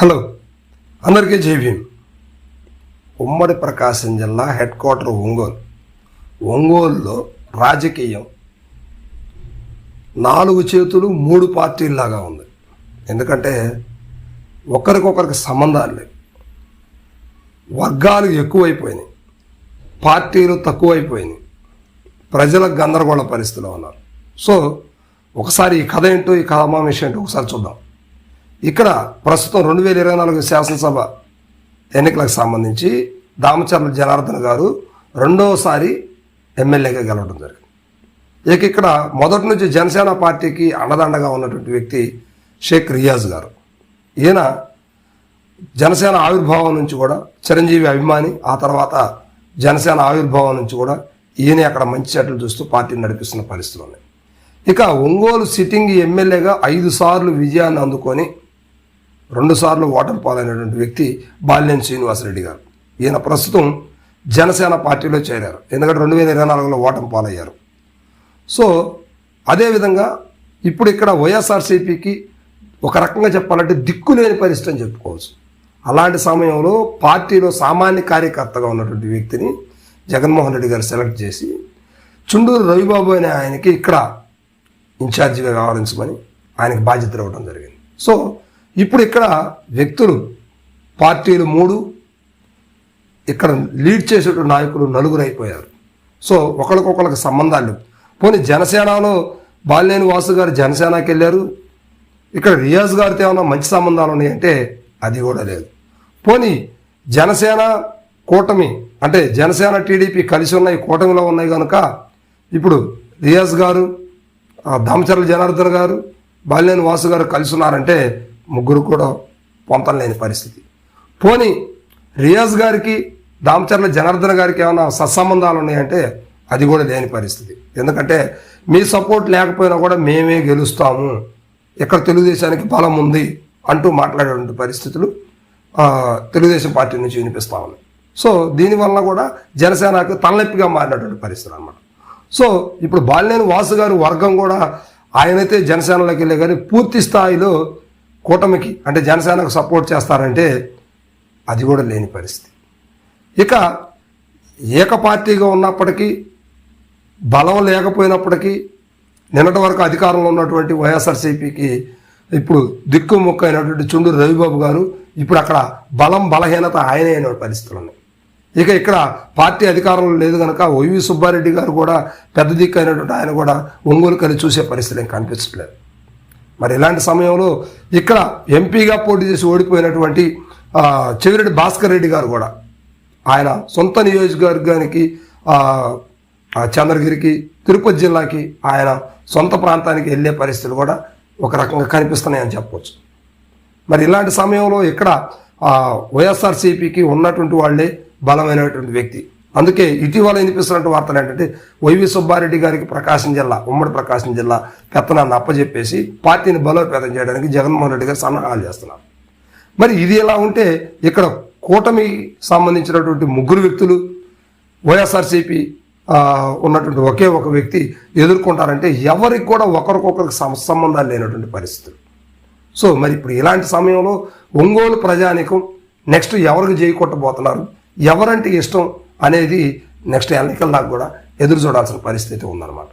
Hello, అందరికీ జై భీమ్. ఉమ్మడి ప్రకాశం జిల్లా హెడ్ క్వార్టర్ ఒంగోలులో రాజకీయం 4 చేతులు 3 పార్టీల్లాగా ఉంది. ఎందుకంటే ఒకరికొకరికి సంబంధాలు లేవు, వర్గాలు ఎక్కువైపోయినాయి, పార్టీలు తక్కువైపోయినాయి, ప్రజలకు గందరగోళ పరిస్థితిలో ఉన్నారు. సో ఒకసారి ఈ కథ ఏంటో, ఈ కథామామిషం ఏంటో ఒకసారి చూద్దాం. ఇక్కడ ప్రస్తుతం 2024 శాసనసభ ఎన్నికలకు సంబంధించి దామచర్ల జనార్దన్ గారు రెండోసారి ఎమ్మెల్యేగా గెలవడం జరిగింది. ఇక్కడ మొదటి నుంచి జనసేన పార్టీకి అండదండగా ఉన్నటువంటి వ్యక్తి షేక్ రియాజ్ గారు. ఈయన జనసేన ఆవిర్భావం నుంచి కూడా చిరంజీవి అభిమాని, ఆ తర్వాత జనసేన ఆవిర్భావం నుంచి కూడా ఈయన అక్కడ మంచి చెట్లు చూస్తూ పార్టీని నడిపిస్తున్న పరిస్థితులు ఉన్నాయి. ఇక ఒంగోలు సిట్టింగ్ ఎమ్మెల్యేగా 5 సార్లు విజయాన్ని అందుకొని 2 సార్లు ఓటమి పాలైనటువంటి వ్యక్తి బాలినేని శ్రీనివాసరెడ్డి గారు. ఈయన ప్రస్తుతం జనసేన పార్టీలో చేరారు, ఎందుకంటే 2024లో ఓటమి పాలయ్యారు. సో అదేవిధంగా ఇప్పుడు ఇక్కడ వైఎస్ఆర్సీపీకి ఒక రకంగా చెప్పాలంటే దిక్కులేని పరిస్థితి అని చెప్పుకోవచ్చు. అలాంటి సమయంలో పార్టీలో సామాన్య కార్యకర్తగా ఉన్నటువంటి వ్యక్తిని జగన్మోహన్ రెడ్డి గారు సెలెక్ట్ చేసి చుండూరు రవిబాబు అనే ఆయనకి ఇక్కడ ఇన్ఛార్జిగా వ్యవహరించమని ఆయనకి బాధ్యతలు ఇవ్వడం జరిగింది. సో ఇప్పుడు ఇక్కడ వ్యక్తులు పార్టీలు 3, ఇక్కడ లీడ్ చేసేటువంటి నాయకులు 4 అయిపోయారు. సో ఒకరికొకరికి సంబంధాలు. పోనీ జనసేనలో బాలినేని వాసు గారు జనసేనకి వెళ్ళారు, ఇక్కడ రియాజ్ గారితో ఏమైనా మంచి సంబంధాలు ఉన్నాయంటే అది కూడా లేదు. పోనీ జనసేన కూటమి అంటే జనసేన టీడీపీ కలిసి ఉన్నాయి, కూటమిలో ఉన్నాయి కనుక ఇప్పుడు రియాజ్ గారు, దామచర్ల జనార్దన్ గారు, బాలినేని వాసు గారు కలిసి ఉన్నారంటే ముగ్గురు కూడా పొంతం లేని పరిస్థితి. పోనీ రియాజ్ గారికి దామచర్ల జనార్దన్ గారికి ఏమైనా సత్సంబంధాలు ఉన్నాయంటే అది కూడా లేని పరిస్థితి. ఎందుకంటే మీ సపోర్ట్ లేకపోయినా కూడా మేమే గెలుస్తాము, ఇక్కడ తెలుగుదేశానికి బలం ఉంది అంటూ మాట్లాడేటువంటి పరిస్థితులు తెలుగుదేశం పార్టీ నుంచి వినిపిస్తూ ఉన్నాయి. సో దీనివల్ల కూడా జనసేనకు తలనొప్పిగా మారినటువంటి పరిస్థితి అన్నమాట. సో ఇప్పుడు బాలినేని వాసు గారు వర్గం కూడా ఆయనైతే జనసేనలోకి వెళ్ళే కానీ పూర్తి స్థాయిలో కూటమికి అంటే జనసేనకు సపోర్ట్ చేస్తారంటే అది కూడా లేని పరిస్థితి. ఇక ఏకపార్టీగా ఉన్నప్పటికీ బలం లేకపోయినప్పటికీ నిన్నటి వరకు అధికారంలో ఉన్నటువంటి వైఎస్ఆర్సీపీకి ఇప్పుడు దిక్కు ముక్కు అయినటువంటి చుండూరు రవిబాబు గారు ఇప్పుడు అక్కడ బలహీనత ఆయనే అయిన పరిస్థితులు ఉన్నాయి. ఇక ఇక్కడ పార్టీ అధికారంలో లేదు కనుక వైవి సుబ్బారెడ్డి గారు కూడా పెద్ద దిక్కు అయినటువంటి ఆయన కూడా ఒంగోలు కలిసి చూసే పరిస్థితి ఏం కనిపించట్లేదు. మరి ఇలాంటి సమయంలో ఇక్కడ ఎంపీగా పోటీ చేసి ఓడిపోయినటువంటి చెవిరెడ్డి భాస్కర్ రెడ్డి గారు కూడా ఆయన సొంత నియోజకవర్గానికి చంద్రగిరికి, తిరుపతి జిల్లాకి, ఆయన సొంత ప్రాంతానికి వెళ్ళే పరిస్థితులు కూడా ఒక రకంగా కనిపిస్తున్నాయని చెప్పవచ్చు. మరి ఇలాంటి సమయంలో ఇక్కడ వైఎస్ఆర్సీపీకి ఉన్నటువంటి వాళ్ళే బలమైనటువంటి వ్యక్తి. అందుకే ఇటీవల వినిపిస్తున్నటువంటి వార్తలు ఏంటంటే వైవి సుబ్బారెడ్డి గారికి ఉమ్మడి ప్రకాశం జిల్లా పెత్తనాన్ని అప్పజెప్పేసి పార్టీని బలోపేతం చేయడానికి జగన్మోహన్ రెడ్డి గారు సన్నాహాలు చేస్తున్నారు. మరి ఇది ఎలా ఉంటే ఇక్కడ కూటమికి సంబంధించినటువంటి 3 వ్యక్తులు వైఎస్ఆర్సీపీ ఉన్నటువంటి ఒకే ఒక వ్యక్తి ఎదుర్కొంటారంటే ఎవరికి కూడా ఒకరికొకరికి సంబంధాలు లేనటువంటి పరిస్థితులు. సో మరి ఇప్పుడు ఇలాంటి సమయంలో ఒంగోలు ప్రజానీకం నెక్స్ట్ ఎవరికి జైకొట్టబోతున్నారు, ఎవరంటే ఇష్టం అనేది నెక్స్ట్ ఎన్నికల దాకా కూడా ఎదురు చూడాల్సిన పరిస్థితి ఉందన్నమాట.